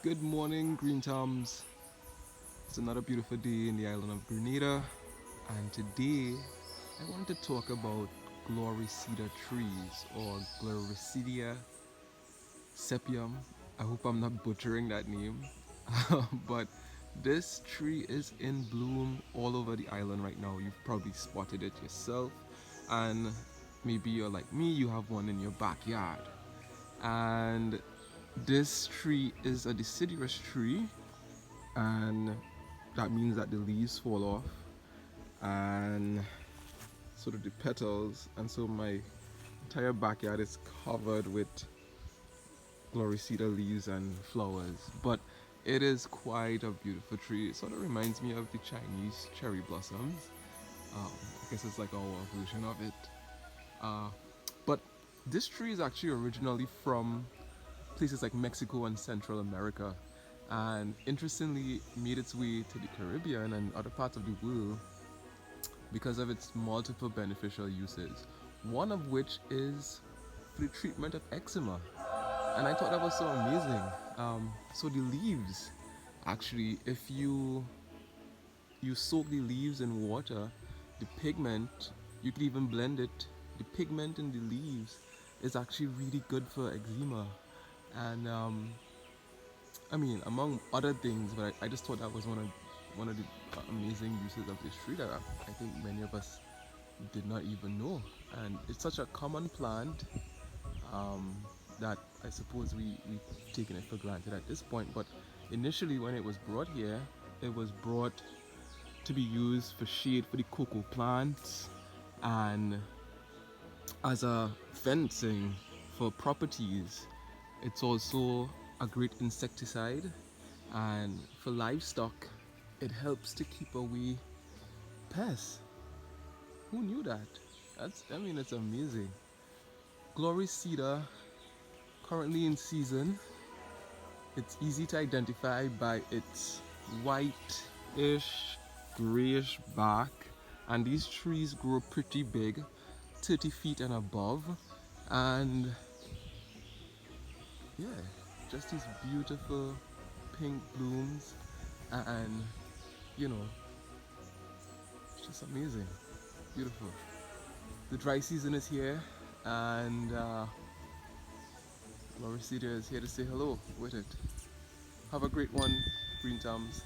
Good morning, Green Toms. It's another beautiful day in the island of Grenada, and today I want to talk about Gliricida trees or Gliricidia Sepium. I hope I'm not butchering that name, but this tree is in bloom all over the island right now. You've probably spotted it yourself, and maybe you're like me, you have one in your backyard. And this tree is a deciduous tree, and that means that the leaves fall off and sort of the petals, and so my entire backyard is covered with Gloricida leaves and flowers. But it is quite a beautiful tree. It sort of reminds me of the Chinese cherry blossoms. I guess it's like our version of it. Uh, but this tree is actually originally from places like Mexico and Central America, and interestingly made its way to the Caribbean and other parts of the world because of its multiple beneficial uses, one of which is for the treatment of eczema. And I thought that was so amazing. So the leaves, actually, if you soak the leaves in water, the pigment, you could even blend it, the pigment in the leaves is actually really good for eczema. And I mean, among other things, but I just thought that was one of the amazing uses of this tree that I think many of us did not even know. And it's such a common plant um, that I suppose we've taken it for granted at this point. But initially, when it was brought here, it was brought to be used for shade for the cocoa plants and as a fencing for properties. It's also a great insecticide, and for livestock it helps to keep away pests. Who knew that? It's amazing. Glory cedar, currently in season. It's easy to identify by its white-ish, grayish bark, and these trees grow pretty big, 30 feet and above, and yeah, just these beautiful pink blooms, and you know, it's just amazing, beautiful. The dry season is here, and Gloricidia is here to say hello with it. Have a great one, Green Thumbs.